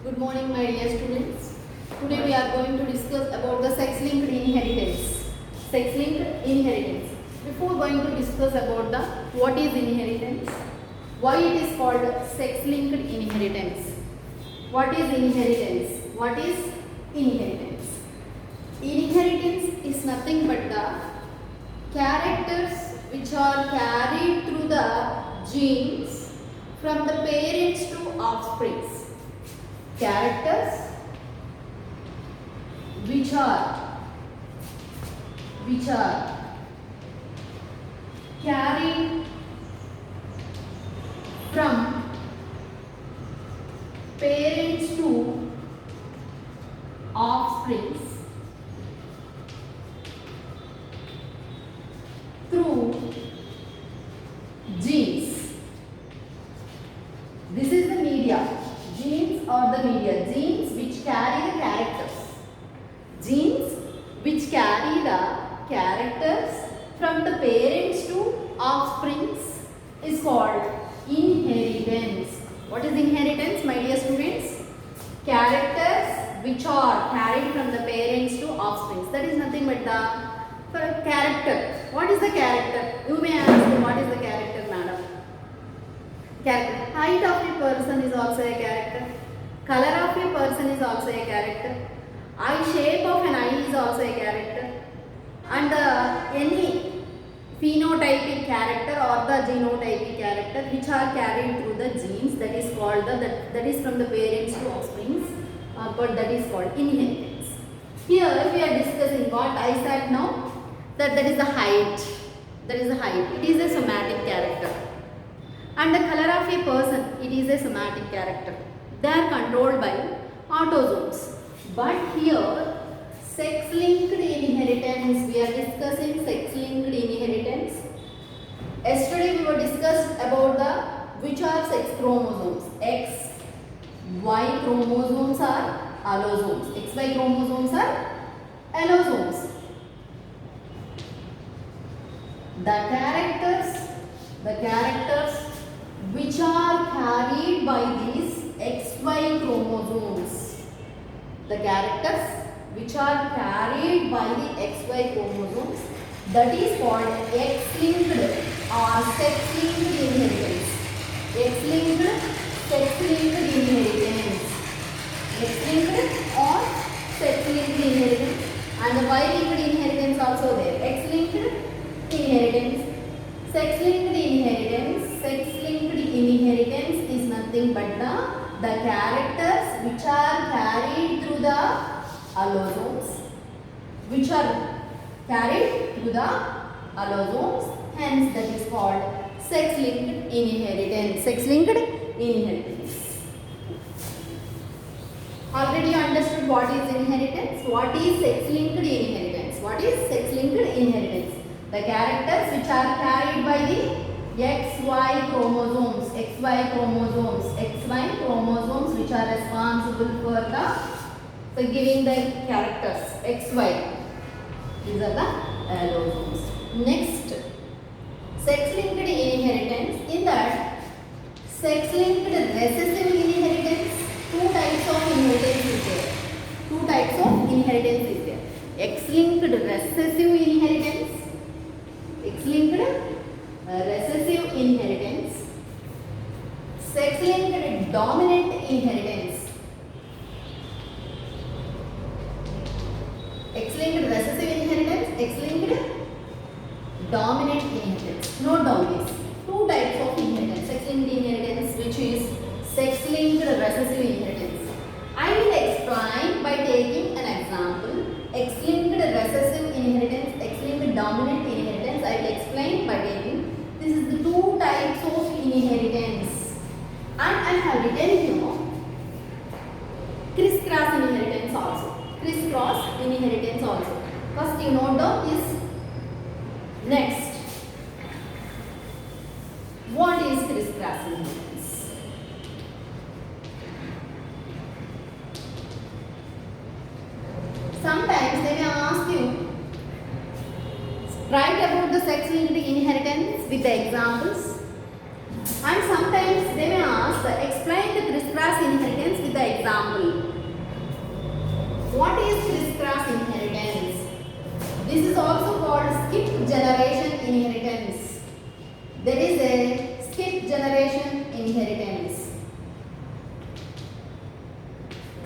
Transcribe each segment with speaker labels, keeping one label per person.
Speaker 1: Good morning, my dear students. Today we are going to discuss about the sex-linked inheritance. Sex-linked inheritance. Before going to discuss about the what is inheritance, why it is called sex-linked inheritance. What is inheritance? What is inheritance? Inheritance is nothing but the characters which are carried through the genes from the parents to offsprings. Characters which are carried from parents to offsprings through genes. This is the media. Genes or the media. Genes which carry the characters. Genes which carry the characters from the parents to offsprings is called inheritance. What is inheritance, my dear students? Characters which are carried from the parents to offsprings. That is nothing but the for a character. What is the character? You may ask, what is the character, madam? Character. Height of a person is also a character. Color of a person is also a character. Eye shape of an eye is also a character. And any phenotypic character or the genotypic character which are carried through the genes, that is called that is from the parents to offsprings, but that is called inheritance. Here we are discussing what I said now, that is the height. That is the height. It is a somatic character. And the color of a person, it is a somatic character. They are controlled by autosomes. But here, sex-linked inheritance, we are discussing sex-linked inheritance. Yesterday we were discussed about the which are sex chromosomes. X, Y chromosomes are allosomes. XY chromosomes are allosomes. The characters which are carried by these XY chromosomes. The characters which are carried by the XY chromosomes, that is called X-linked or sex-linked inheritance. X-linked, sex-linked inheritance. X-linked or sex-linked inheritance, and the Y-linked inheritance also there. X-linked inheritance, sex-linked inheritance. Sex-linked inheritance is nothing but the characters which are carried through the allosomes, hence that is called sex-linked inheritance. Sex-linked inheritance. Already you understood what is inheritance. What is sex-linked inheritance? What is sex-linked inheritance? The characters which are carried by the XY chromosomes, XY chromosomes which are responsible for giving the characters XY. These are the allosomes. Next, sex-linked inheritance. In that, sex-linked recessive inheritance, two types of inheritance is there. X-linked recessive inheritance. Recessive inheritance, sex-linked dominant inheritance. X-linked recessive inheritance, X-linked dominant inheritance. Note down these two types of inheritance. Sex-linked inheritance, which is sex-linked recessive inheritance. I will explain by taking an example. X-linked recessive inheritance, X-linked dominant inheritance. I will explain by taking. This is the two types of inheritance, and I have written here criss-cross inheritance also. First you note down is next. What is criss-cross inheritance? Sometimes they may ask you, write about the sex-linked inheritance with the examples, and sometimes they may ask, explain the criss-cross inheritance with the example.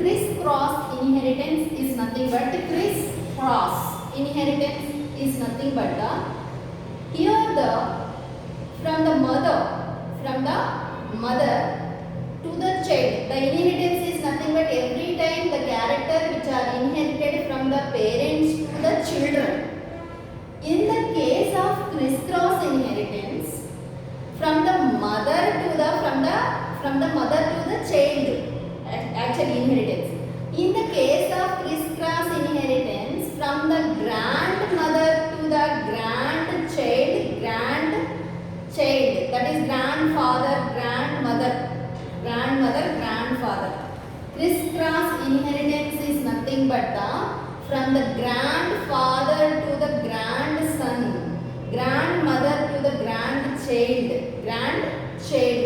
Speaker 1: Criss-cross inheritance is nothing but criss-cross inheritance is nothing but the here the from the mother to the child. The inheritance is nothing but every time the character which are inherited from the parents to the children. In the case of criss-cross inheritance, from the mother to the from the mother to the child, actually inheritance. In the case of criss-cross inheritance, from the grandmother to the grandchild, that is grandfather, grandfather. Criss-cross inheritance is nothing but the from the grandfather to the grandson, grandmother to the grandchild,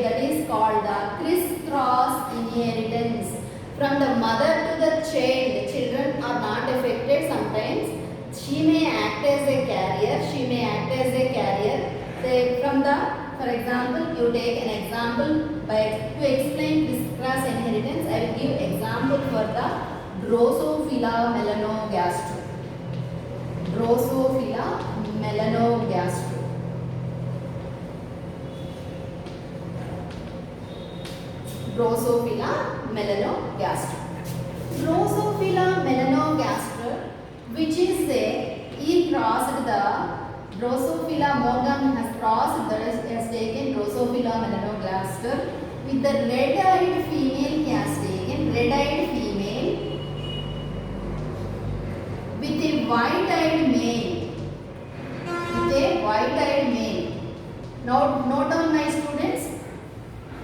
Speaker 1: that is called the criss-cross inheritance. From the mother to the child, children are not affected sometimes. She may act as a carrier. Say from the, for example, you take an example to explain criss-cross inheritance. I will give example for the Drosophila melanogaster. Drosophila melanogaster. Drosophila melanogaster. Drosophila melanogaster, which is he crossed the Drosophila Morgan has crossed, that is, has taken Drosophila melanogaster with the red-eyed female. He has taken red-eyed female with a white-eyed male. Now, note down my students.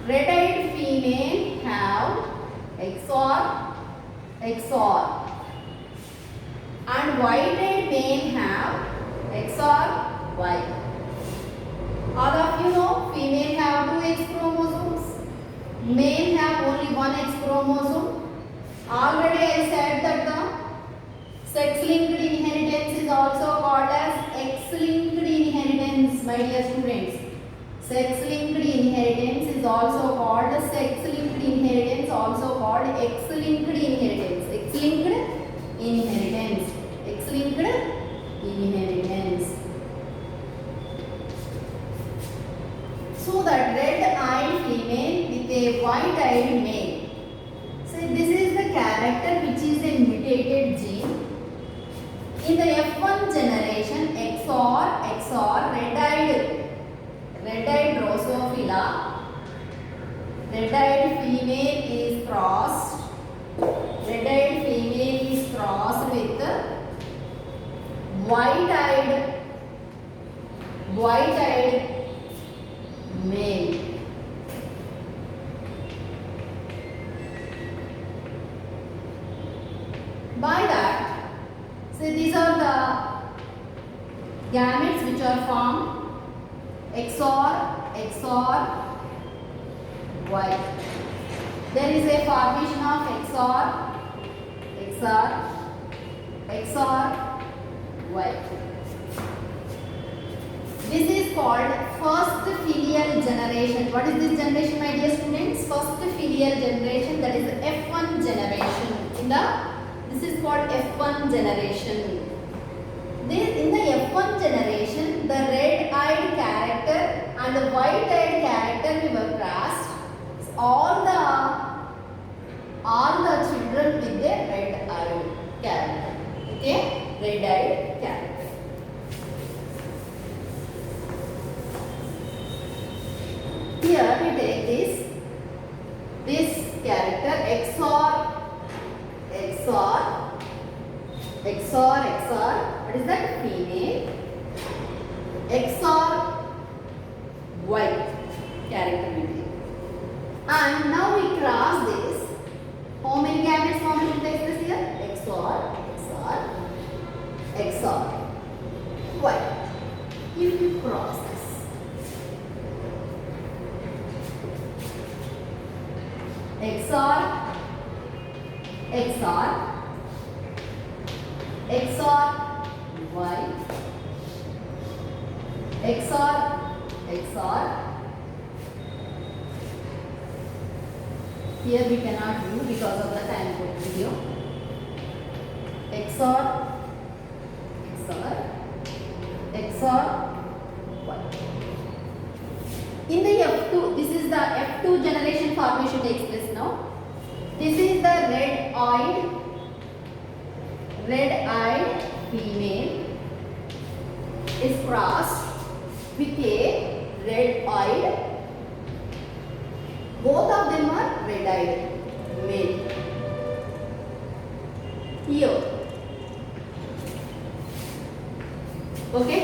Speaker 1: Red-eyed female have XOR and white-eyed male have XOR Y. All of you know female have 2 X chromosomes, male have only 1 X chromosome. Already I said that the sex-linked inheritance is also called as X-linked inheritance, my dear students. Sex-linked inheritance is also called sex-linked inheritance, also called X-linked inheritance. X-linked inheritance. So that red-eyed female with a white-eyed male. So this is the character which is a mutated gene. In the F1 generation, XOR red-eyed Drosophila, red-eyed female is crossed. Red-eyed female is crossed with white-eyed male. By that, so these are the gametes which are formed. XOR Y. There is a formation of XOR Y. This is called first filial generation. What is this generation, my dear students? First filial generation, that is F1 generation. This is called F1 generation. In the F1 generation, the red-eyed character and the white-eyed character were crossed. All the children with the red-eyed character. Okay, red-eyed character. Here we take this character XOR. What is that? Female. XOR Y character we take. And now we cross this. How many gametes form will take this here? XOR Y. If you cross this. XOR Y, XOR Here we cannot do because of the time code video. XOR, XOR, XOR 1. In the F2, this is the F2 generation formation takes place now. This is the red-eyed female is crossed with a red-eyed. Both of them are red-eyed male. Here. Okay.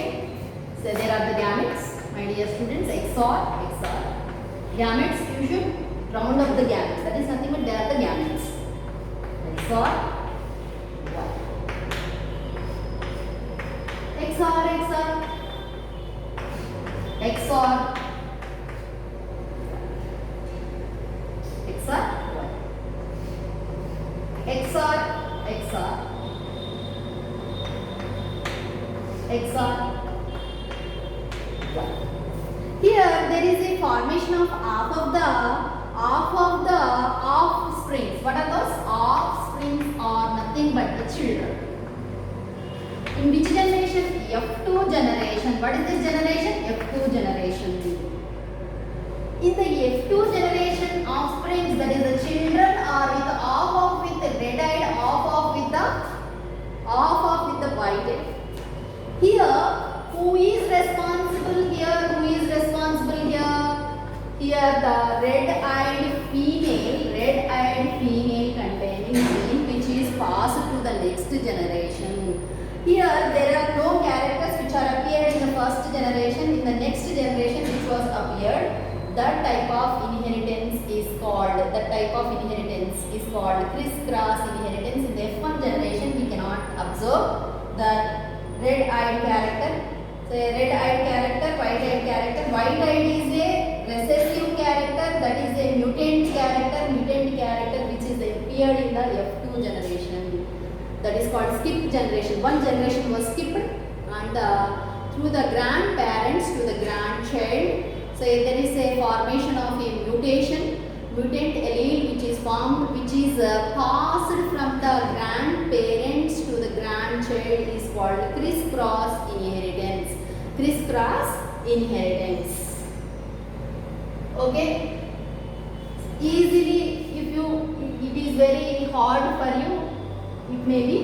Speaker 1: So there are the gametes, my dear students. XOR, XOR. Gametes, you should round up the gametes. That is nothing but they are the gametes. XOR 1. XOR, XOR. XOR. XOR 1. XOR, XOR. XOR 1. Here there is a formation of half of the offsprings. What are those? Offsprings are nothing but the children. In which generation? F2 generation. What is this generation? F2 generation. In the F2 generation, offsprings, that is the children, are with red-eyed, off with the white-eyed. Here, who is responsible here? Here the red-eyed female containing gene which is passed to the next generation. Here there are no characters which are appeared in the first generation. In the next generation which was appeared, that type of inheritance is called criss-cross inheritance. In the F1 generation we cannot observe the red-eyed character. So red-eyed character, white-eyed character. White-eyed is a recessive character, that is a mutant character which is appeared in the F2 generation. That is called skip generation. One generation was skipped and through the grandparents to the grandchild. So there is a formation of a mutant allele which is formed, which is passed from the grandparents to the grandchild, is called criss-cross inheritance. Okay. Easily, if it is very hard for you, it may be.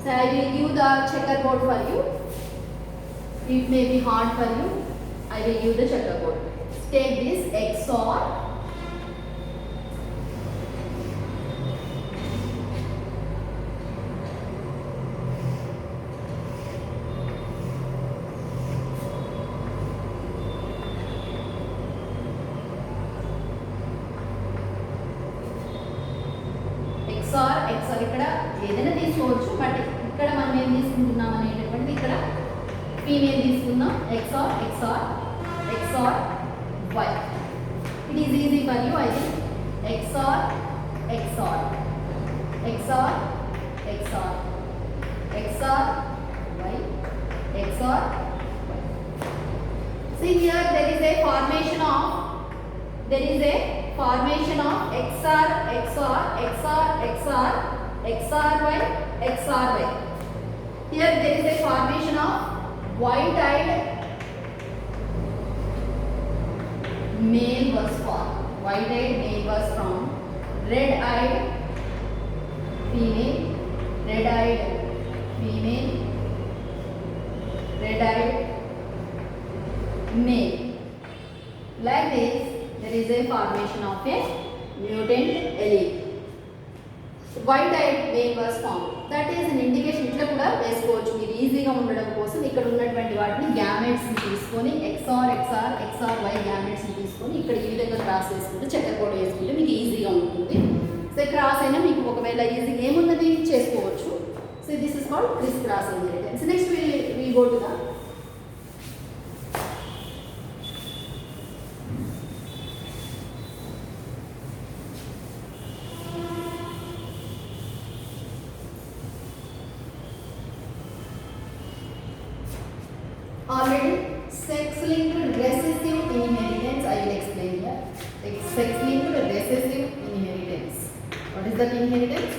Speaker 1: So I will give the checkerboard for you. It may be hard for you. I will give the checkerboard. Take this XOR. XOR ఇక్కడ ఏదైనా తీసుకోవచ్చు, but ఇక్కడ మనం ఏం తీసుకుంటున్నాం అనేటటువంటి ఇక్కడ female తీసుకుందాం. XOR Y. It is easy for you, I think. XOR Y. See here there is a formation of XOR Y. Here there is a formation of white-eyed male was formed. White-eyed male was formed. Red-eyed female, red-eyed male. Like this, there is a formation of a mutant allele. White-eyed male was formed. That is an indication. ఇట్లా కూడా వేసుకోవచ్చు మీరు ఈజీగా ఉండడం కోసం. ఇక్కడ ఉన్నటువంటి వాటిని గ్యామెట్స్ తీసుకొని XOR Y గ్యామెట్స్ తీసుకొని ఇక్కడ ఈ విధంగా క్రాస్ వేసుకుంటే చెక్కర్ కోడ్ వేసుకుంటే మీకు ఈజీగా ఉంటుంది. సో క్రాస్ అయినా మీకు ఒకవేళ ఈజీగా ఏమున్నది చేసుకోవచ్చు. So this is called criss-cross inheritance. Next we go to the already sex-linked recessive inheritance. I will explain here. Sex-linked recessive inheritance. What is that inheritance?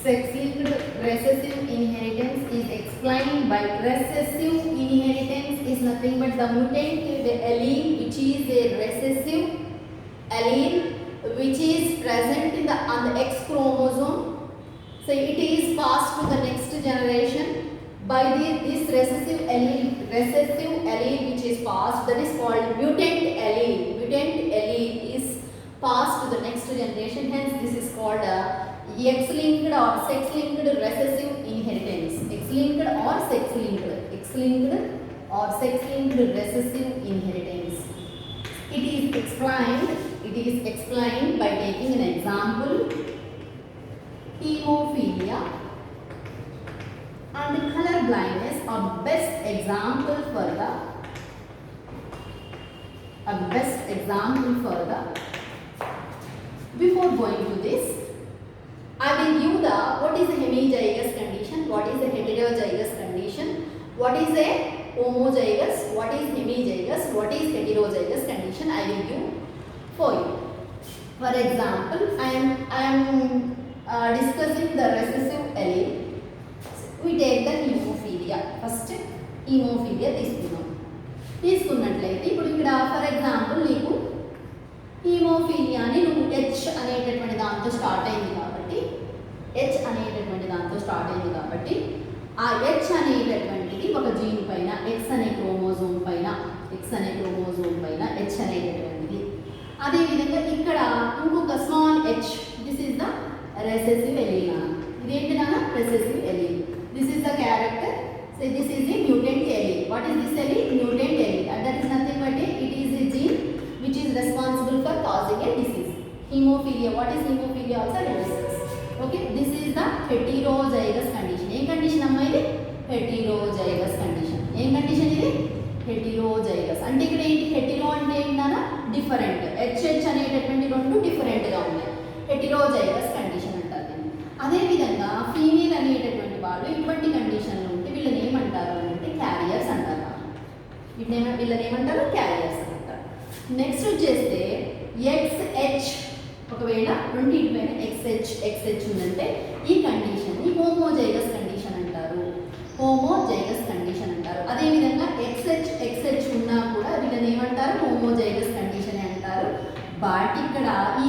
Speaker 1: Sex-linked recessive inheritance is explained by recessive inheritance is nothing but the mutant allele which is a recessive allele which is present in on the X chromosome. So it is passed to the next generation by this recessive allele which is passed, that is called mutant allele. Mutant allele is passed to the next generation, hence this is called X-linked or sex-linked recessive inheritance. X-linked or sex-linked. X-linked or sex-linked recessive inheritance. It is explained by taking an example. Hemophilia and color blindness are best example for the before going to this, I will give the what is a hemizygous condition, what is a heterozygous condition, what is a homozygous, what is hemizygous, what is heterozygous condition I will give for you. For example, I am discussing the recessive allele. We take the hemophilia. First hemophilia తీసుకున్నట్లయితే ఇప్పుడు ఇక్కడ for example నీకు హీమోఫీలియాని నువ్వు H అనేటటువంటి దాంతో start అయింది కాబట్టి ఆ హెచ్ అనేటటువంటిది ఒక జీన్ పైన ఎక్స్ అనే క్రోమోజోమ్ పైన హెచ్ అనేటటువంటిది. అదేవిధంగా ఇక్కడ ఇంకొక small H, this is the recessive allele. ఇదేంటి నాన్న? Recessive allele. This is the character. So this is the mutant allele. What is this allele? Mutant allele. And that is nothing but it is a gene which is responsible for causing a disease. Hemophilia. What is hemophilia? Also disease. Okay. This is the heterozygous condition. Em condition amma idi? Heterozygous condition. Em condition idi? Heterozygous. అంటే ఇక్కడ ఏంటి? హెటిరో అంటే ఏంటన్నా? Different. HH అనేటటువంటి రెండు different గా ఉన్నాయి. హెటరోజైగస్ condition అంటారు దీన్ని. అదే విధంగా ఫీమేల్ అనేటటువంటి వాళ్ళు ఇటువంటి కండిషన్లో ఉంటే వీళ్ళని ఏమంటారు అంటే క్యారియర్స్ అంటారు. వీళ్ళని ఏమంటారు? క్యారియర్స్ అంటారు. నెక్స్ట్ వచ్చేస్తే ఎక్స్హెచ్, ఒకవేళ రెండింటిపైన ఎక్స్హెచ్ ఉందంటే ఈ కండిషన్ని హోమోజైగస్ కండిషన్ అంటారు. అదేవిధంగా ఎక్స్హెచ్ ఉన్నా కూడా వీళ్ళని ఏమంటారు? హోమోజైగస్ కండిషన్ అంటారు. బట్ ఇక్కడ ఈ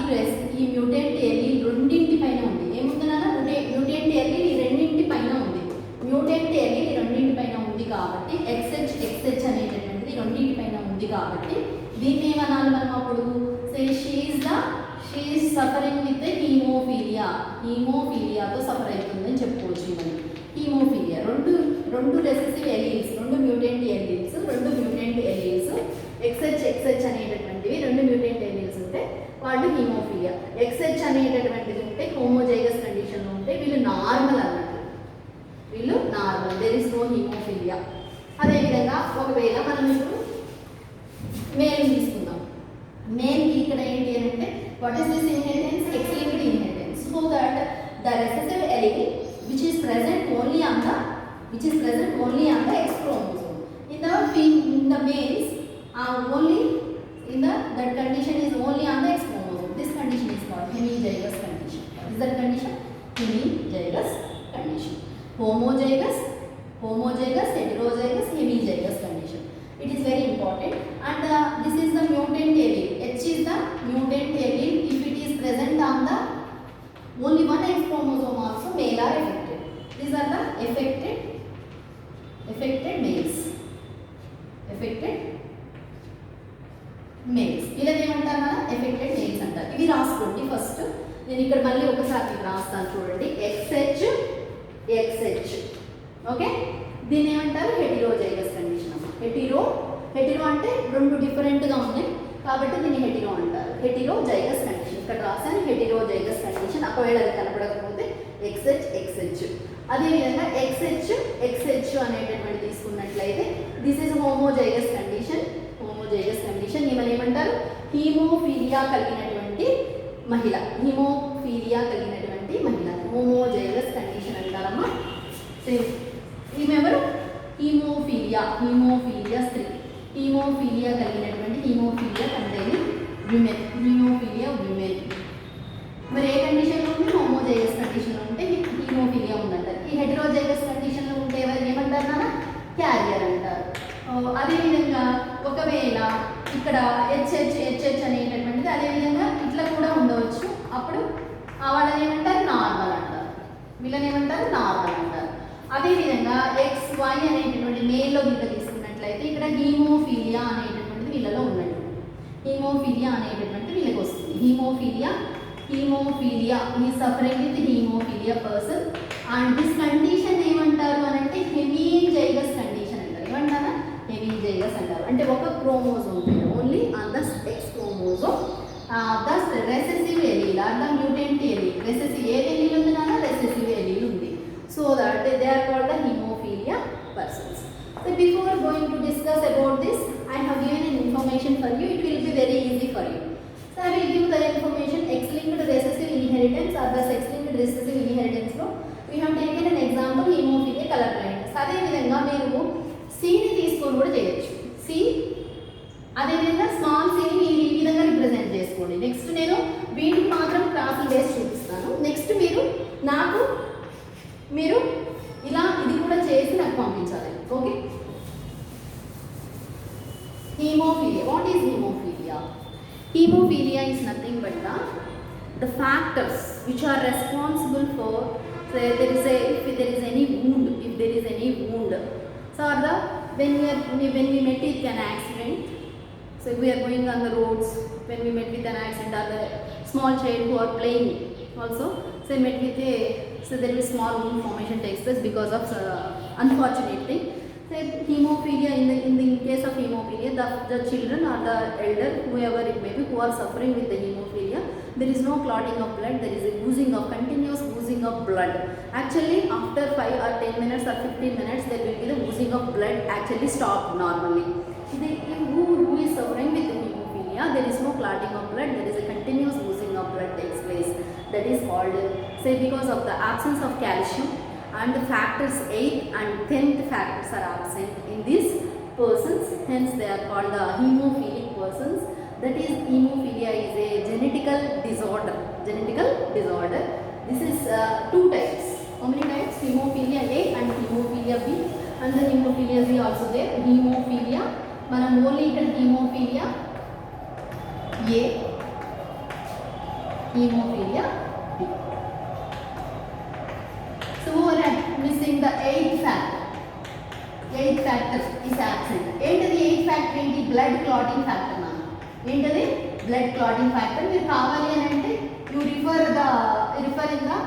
Speaker 1: మ్యూటెంట్ ఎలీల్ రెండింటిపైన ఉంది. ఏముందన్నా? మ్యూటెంట్ ఎలీల్ ఈ రెండింటిపైన ఉంది. మ్యూటెంట్ ఎలీల్ రెండింటిపైన ఉంది కాబట్టి ఎక్స్హెచ్ అనేటటువంటిది రెండింటిపైన ఉంది కాబట్టి దీన్ని ఏమనాలి మనం అప్పుడు? Say she is suffering with హీమోఫీలియాతో సఫర్ అవుతుందని చెప్పుకోవచ్చు. మనం హీమోఫీలియా రెండు రెసెసివ్ ఎలీల్స్, రెండు మ్యూటెంట్ ఎలీల్స్ ఎక్స్హెచ్ అనేటటువంటివి రెండు మ్యూటెంట్ ఎలీల్స్ ఉంటే వాళ్ళు హీమోఫీలియా. ఎక్స్హెచ్ అనేటటువంటిది ఉంటే హోమోజైగస్ కండిషన్లో ఉంటే వీళ్ళు నార్మల్ అన్నట్టు. There is no haemophilia. అదేవిధంగా ఒకవేళ మనం ఇప్పుడు మేల్ తీసుకుందాం. మేల్కి ఇక్కడ ఏంటి అని అంటే what is this inheritance? X linked inheritance. So that the recessive allele which is present only on the X chromosome. In the males, only that condition is only on the X chromosome. This condition is called hemizygous condition. What is that condition? Hemizygous condition. Homozygous, heterozygous, hemizygous condition. It is very important. And this is the mutant allele. H is the mutant allele. If it is present on the only one X chromosome also, male are affected. These are the affected males. వీళ్ళని ఏమంటారు కదా? Affected males అంటారు. ఇవి రాసుకోండి first. నేను ఇక్కడ మళ్ళీ ఒకసారి రాస్తాను చూడండి. ఎక్స్హెచ్ ఓకే. దీన్ని ఏమంటారు? హెటిరోజైగస్ కండిషన్ అమ్మ. హెటిరో అంటే రెండు డిఫరెంట్గా ఉన్నాయి కాబట్టి దీన్ని హెటిరో అంటారు. హెటిరోజైగస్ కండిషన్ ఇక్కడ రాసాను. Heterozygous condition. ఒకవేళ అది కనపడకపోతే ఎక్స్హెచ్. అదేవిధంగా ఎక్స్హెచ్ అనేటటువంటి తీసుకున్నట్లయితే దిస్ ఈజ్ హోమోజైగస్ కండిషన్. ఈమెను ఏమంటారు? హీమోఫీలియా కలిగినటువంటి మహిళ. హోమోజైగస్ కండిషన్ అంటారమ్మా. ఈమెవరు? హీమోఫీలియా స్త్రీ. హీమోఫీలియా కలిగినటువంటి హీమోఫీలియా కంటైనింగ్ విమెన్. మరి ఏ హెటరోజైగస్ కండిషన్లో ఉంటే ఎవరు ఏమంటారు నాన్న? క్యారియర్ అంటారు. అదేవిధంగా ఒకవేళ ఇక్కడ హెచ్హెచ్ అనేటటువంటిది అదేవిధంగా ఇట్లా కూడా ఉండవచ్చు. అప్పుడు వాళ్ళని ఏమంటారు? నార్మల్ అంటారు. వీళ్ళని ఏమంటారు? నార్మల్ అంటారు. అదేవిధంగా XY అనేటటువంటి మేల్లో వీళ్ళ తీసుకున్నట్లయితే ఇక్కడ హీమోఫీలియా అనేటటువంటిది వీళ్ళలో ఉన్నట్టు. హీమోఫీలియా అనేటటువంటి వీళ్ళకి వస్తుంది. హీమోఫీలియా ఈ suffering with haemophilia person. And this condition ఏమంటారు అని అంటే హెమిజైగస్ కండిషన్ అంటారు. ఏమంటారా? హెమిజైగస్ అంటారు. అంటే ఒక క్రోమోజోమ్ ఉంటుంది only on the X chromosome. Thus recessive allele are the mutant allele. Recessive ఏ ఎలీల్ ఉంది నాన్న? రెసెసివ్ ఎలీల్ ఉంది. So that they are called the hemophilia persons. So before going to discuss about this, I have given an information for you. It will be very easy for you. So I will give the information X-linked recessive inheritance or the X-linked recessive inheritance లో we have taken an example hemophilia color blindness. అదే విధంగా మీరు C ని తీసుకొని కూడా చేయొచ్చు. C అదే విధంగా స్మాల్ C ని మీరు ఈ విధంగా రిప్రజెంట్ చేసుకోండి. నెక్స్ట్ నేను వీటికి మాత్రం క్రాస్ వేసి చూపిస్తాను. నెక్స్ట్ మీరు ఇలా ఇది కూడా చేసి నాకు పంపించాలి. Okay. Haemophilia. What is haemophilia? Haemophilia is nothing but the factors which are responsible for, say if there is any wound, so are the when we met with an accident. So if we are going on the roads, when we met with an accident, or the small child who are playing also, so met with so there is small wound formation takes place because of unfortunate thing. So hemophilia, in the case of hemophilia, the children or the elder, whoever it may be, who are suffering with the hemophilia, there is no clotting of blood, there is a continuous oozing of blood. Actually after 5 or 10 minutes or 15 minutes there will be the oozing of blood actually stop normally. Who is suffering with hemophilia, there is no clotting of blood, there is a continuous oozing of blood takes place. That is called, say, because of the absence of calcium, and the factors 8th and 10th factors are absent in these persons, hence they are called the hemophilic persons. That is, hemophilia is a genetical disorder. This is 2 types. How many types? Hemophilia A and hemophilia B, and the hemophilia C also there. Hemophilia మనం only ఇక్కడ haemophilia A, haemophilia B. So we are missing the 8th factor. 8th factor is absent. ఏంటది 8th factor? ఏంటి? Blood clotting factor నాన్న. ఏంటది? Blood clotting factor. మీరు కావాలి అని అంటే you refer in the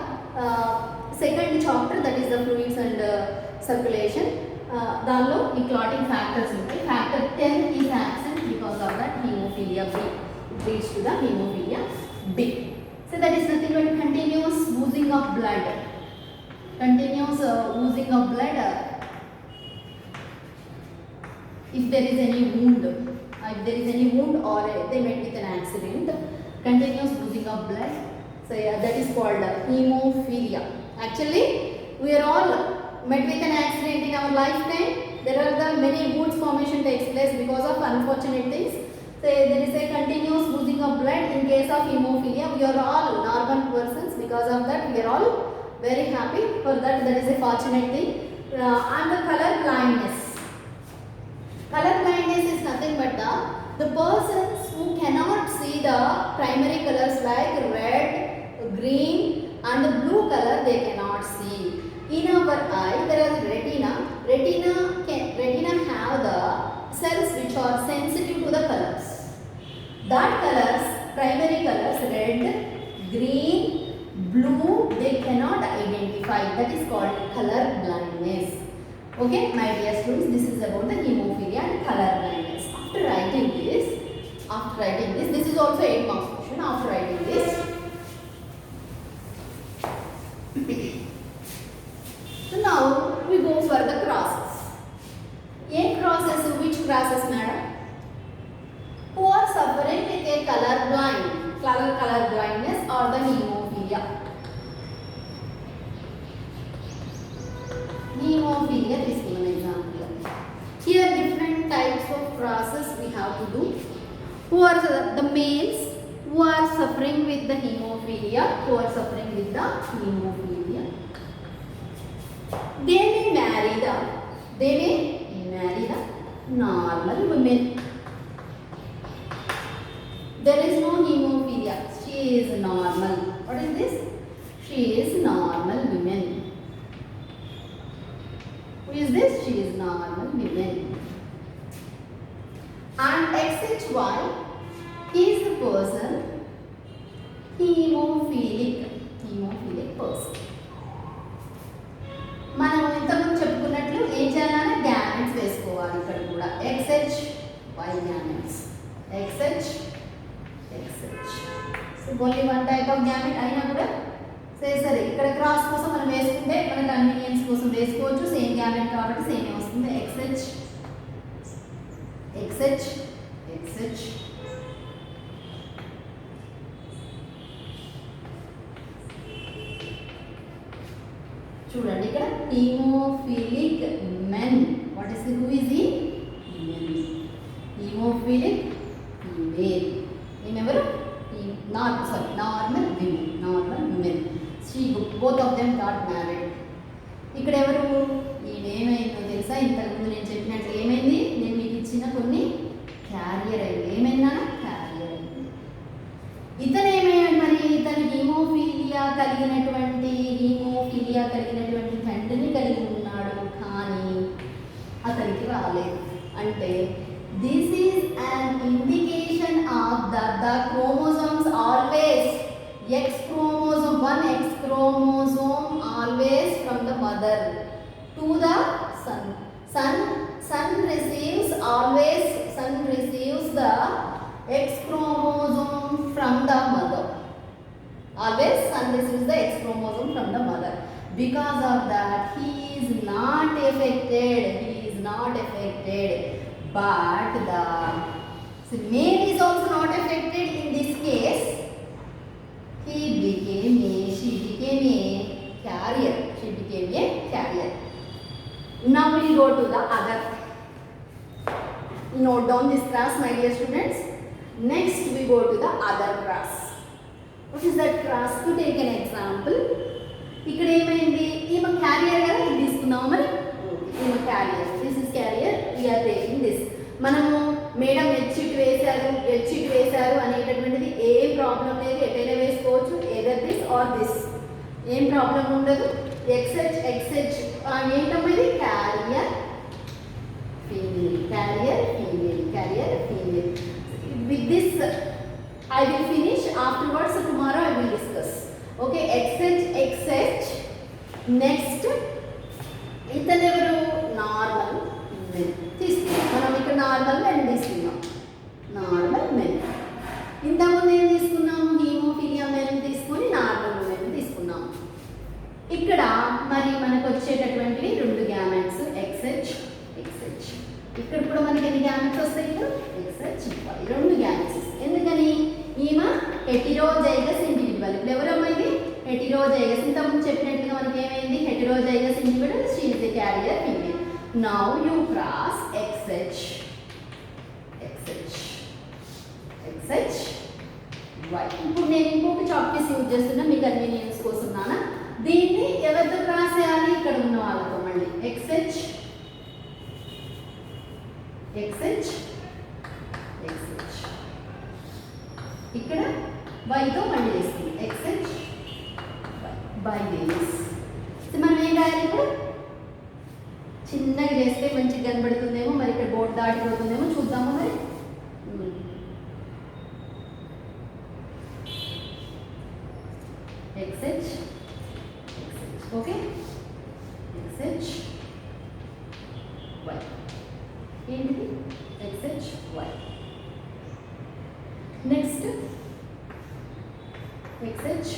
Speaker 1: second chapter, that is the fluids and circulation. దానిలో ఈ క్లాటింగ్ ఫ్యాక్టర్స్ ఉంటాయి. Factor 10 is absent because of that hemophilia B. It leads to the hemophilia B. So that is nothing but continuous oozing of blood. If there is any wound, or they met with an accident, continuous oozing of blood. So yeah, that is called hemophilia. Actually, we are all met with an accident in our lifetime. There are the many wounds formation takes place because of unfortunate things. So there is a continuous oozing of blood. In case of hemophilia, we are all normal persons. Because of that, we are all very happy for that. That is a fortunate thing. And the color blindness. Color blindness is nothing but the persons who cannot see the primary colors like red, green and blue color, they cannot see. In our eye there is retina. Retina have the cells which are sensitive to the colors. That colors, primary colors red, green, blue, they cannot identify. That is called color blindness. Okay, my dear students, this is about the hemophilia and color blindness. After writing this, this is also 8 marks question. After writing this, so now we go for the crosses. Which crosses, madam? Who are suffering with a color blindness or the hemophilia? Hemophilia is given example. Here different types of crosses we have to do. Who are the males who are suffering with the hemophilia? They may marry the normal women. There is no hemophilia. She is normal. What is this? She is normal women. Who is this? She is normal women. And XHY is the person hemophilic person. మనం ఇంతకుముందు చెప్పుకున్నట్లు ఏం చేయాలంటే gametes వేసుకోవాలి. ఇక్కడ కూడా XHY gametes, XH so only one type of gamete అయినా కూడా సరే ఇక్కడ క్రాస్ కోసం మనం వేసుకుంటే మన కన్వీనియన్స్ కోసం వేసుకోవచ్చు. సేమ్ గ్యామెట్ కాబట్టి సేమ్ వస్తుంది. XH చూడండి ఇక్కడ haemophilic men. What is who is he? Men. Haemophilic female. ఈమెవరు? Normal women. Both of them got married. ఇక్కడ ఎవరు? ఈయనేమైందో తెలుసా? ఇంతకుముందు నేను చెప్పినట్లు ఏమైంది? నేను మీకు ఇచ్చిన కొన్ని క్యారియర్ అయింది. ఏమైందా? క్యారియర్ అయింది. ఇతను ఏమయ్యాడు మరి? ఇతను హీమోఫీలియా కలిగినటువంటి తండ్రిని కలిగి ఉన్నాడు, కానీ అతనికి రాలేదు. అంటే this is an indication of that the chromosomes always X chromosome, one X chromosome always from the mother to the son. Son receives the X chromosome from the mother. Always son receives the X chromosome from the mother. Because of that, he is not affected. But the male is also not affected in this case. She became a carrier. Now we go to the other. Note down this class, my dear students. Next we go to the other class. What is that class? To take an example. ఇక్కడ ఏమైంది? ఈమె carrier కదా, ఇది తీసుకున్నాము మరి. ఈమె carrier, this is carrier, we're taking this. మనము madam హెచ్కి వేశారు అనేటటువంటిది ఏం ప్రాబ్లం లేదు, ఎటైనా వేసుకోవచ్చు. ఏదర్ దిస్ ఆర్ దిస్, ఏం ప్రాబ్లం ఉండదు. XH ఏంటమ్మా ఇది? Carrier female. With this I will finish. Afterwards tomorrow I will discuss. Okay, XH. Next ఇతనెవరు? నార్మల్ మెన్ తీసుకున్నాం. మనం ఇక్కడ నార్మల్ మెన్ తీసుకున్నాం. ఇంతకుముందు ఏం తీసుకున్నాము? హీమోఫీలియా మెన్ తీసుకొని నార్మల్ మెన్ తీసుకున్నాం. ఇక్కడ మరి మనకు వచ్చేటటువంటివి రెండు గ్యామెట్స్ XH. ఇక్కడ కూడా మనకి ఎన్ని గ్యామెట్స్ వస్తాయి? XH రెండు గ్యామెట్స్. ఎందుకని? ఈమె హెటిరోజైగస్ ఇండివిడ్యువల్. ఇప్పుడు ఎవరమ్మా ఇది? హెటిరోజైగస్. ఇంతకుముందు చెప్పినట్టుగా మనకి ఏమైంది? Heterozygous individual, she is the carrier female. Now you cross XH Y. ఇప్పుడు నేను ఇంకొక చాక్ పీస్ యూజ్ చేస్తున్నా మీ కన్వీనియన్స్ కోసం నాన్న. దీన్ని ఎవరితో క్రాస్ చేయాలి? ఇక్కడ ఉన్న వాళ్ళతో మళ్ళీ XH ఇక్కడ Yతో మళ్ళీ వేస్తుంది. XH by this. మనం ఏం రాయాలి? ఇప్పుడు చిన్నగా చేస్తే మంచిగా కనబడుతుందేమో, మరి ఇక్కడ బోర్డు దాటిపోతుందేమో చూద్దాము. మరి XH ఓకే, XH Y. ఏంటిది? XH Y. నెక్స్ట్ XH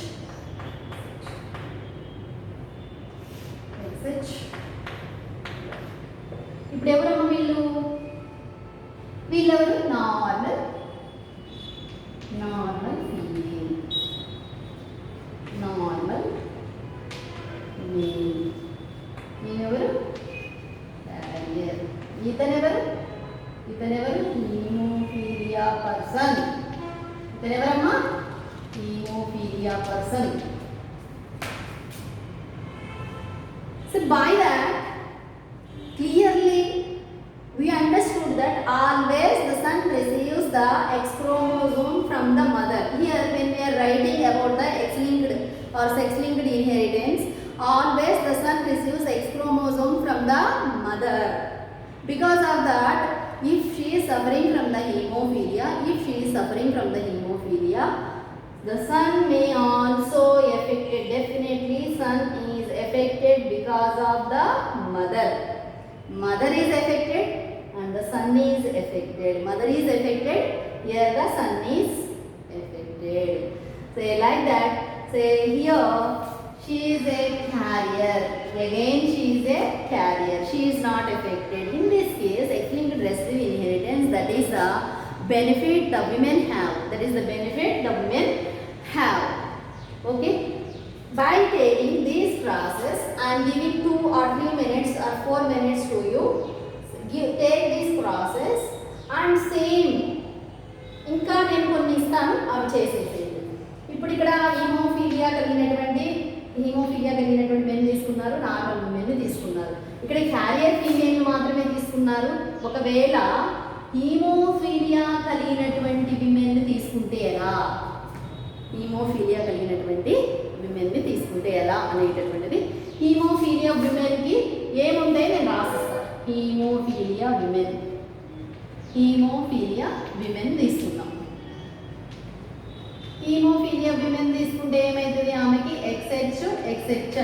Speaker 1: ఇప్పుడు ఎవరమ్మా వీళ్ళు? వీళ్ళెవరు? Normal female, normal male. ఈమెవరు? క్యారియర్. ఇతనెవరు? Haemophilia person. ఇతనెవరమ్మా? Haemophilia person. by that, clearly we understood that always the son receives the X chromosome from the mother. Here when we are writing about the X-linked or sex-linked inheritance, always the son receives X chromosome from the mother. Because of that, if she is suffering from the hemophilia, the son may also affected. Definitely son is affected because of the mother. Mother is affected and the son is affected. Mother is affected, here the son is affected. Say like that. Say here, she is a carrier. Again she is a carrier. She is not affected. In this case, X-linked recessive inheritance, that is the benefit the women have. Okay. By taking these classes, I am giving 2 or 3 minutes or 4 minutes to you. Take this process and same. ఇంకా నేను కొన్ని ఇస్తాను, అవి చేసేసేయండి. ఇప్పుడు ఇక్కడ haemophilia కలిగినటువంటి men తీసుకున్నారు, నార్మల్ మెన్ తీసుకున్నారు. ఇక్కడ క్యారియర్ ఫీమేల్ మాత్రమే తీసుకున్నారు. ఒకవేళ హీమోఫీలియా కలిగినటువంటి విమెన్ తీసుకుంటే ఎలా, అనేటటువంటిది. హీమోఫీలియా విమెన్కి ఏముంటాయి నేను రాసిస్తాను. హీమోఫీలియా విమెన్ తీసుకున్నాం. హీమోఫీలియా విమెన్ తీసుకుంటే ఏమవుతుంది, ఆమెకి XH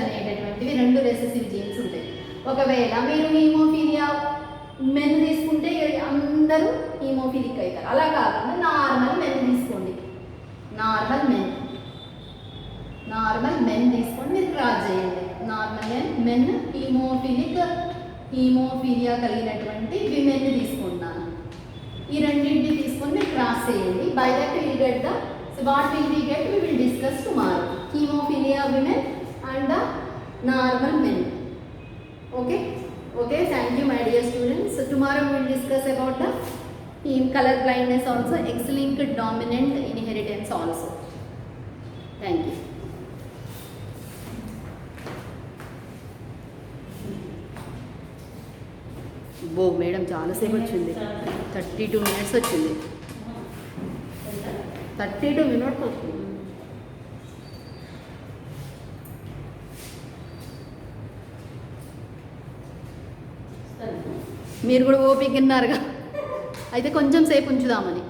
Speaker 1: అనేటటువంటివి 2 రెసెసివ్ జీన్స్ ఉంటాయి. ఒకవేళ మీరు హీమోఫీలియా మెన్ తీసుకుంటే అందరూ హీమోఫీలిక్ అవుతారు. అలా కాకుండా నార్మల్ మెన్ తీసుకోండి. నార్మల్ మెన్ తీసుకొని మీరు క్రాస్ చేయండి. నార్మల్ మెన్ హీమోఫీలియా కలిగినటువంటి విమెన్ తీసుకుంటున్నాను. ఈ రెండింటిని తీసుకొని మీరు క్రాస్ చేయండి. By that will get the what will we get, we will discuss tomorrow. Hemophilia women and the normal men. Okay, thank you my dear students. So tomorrow we will discuss about the color blindness also, X-linked dominant inheritance also. Thank you. Madam చాలాసేపు వచ్చింది, 32 minutes వచ్చింది. 32 minutes వస్తుంది. మీరు కూడా ఓపిక ఉన్నారుగా, అయితే కొంచెం సేపు ఉంచుదామని.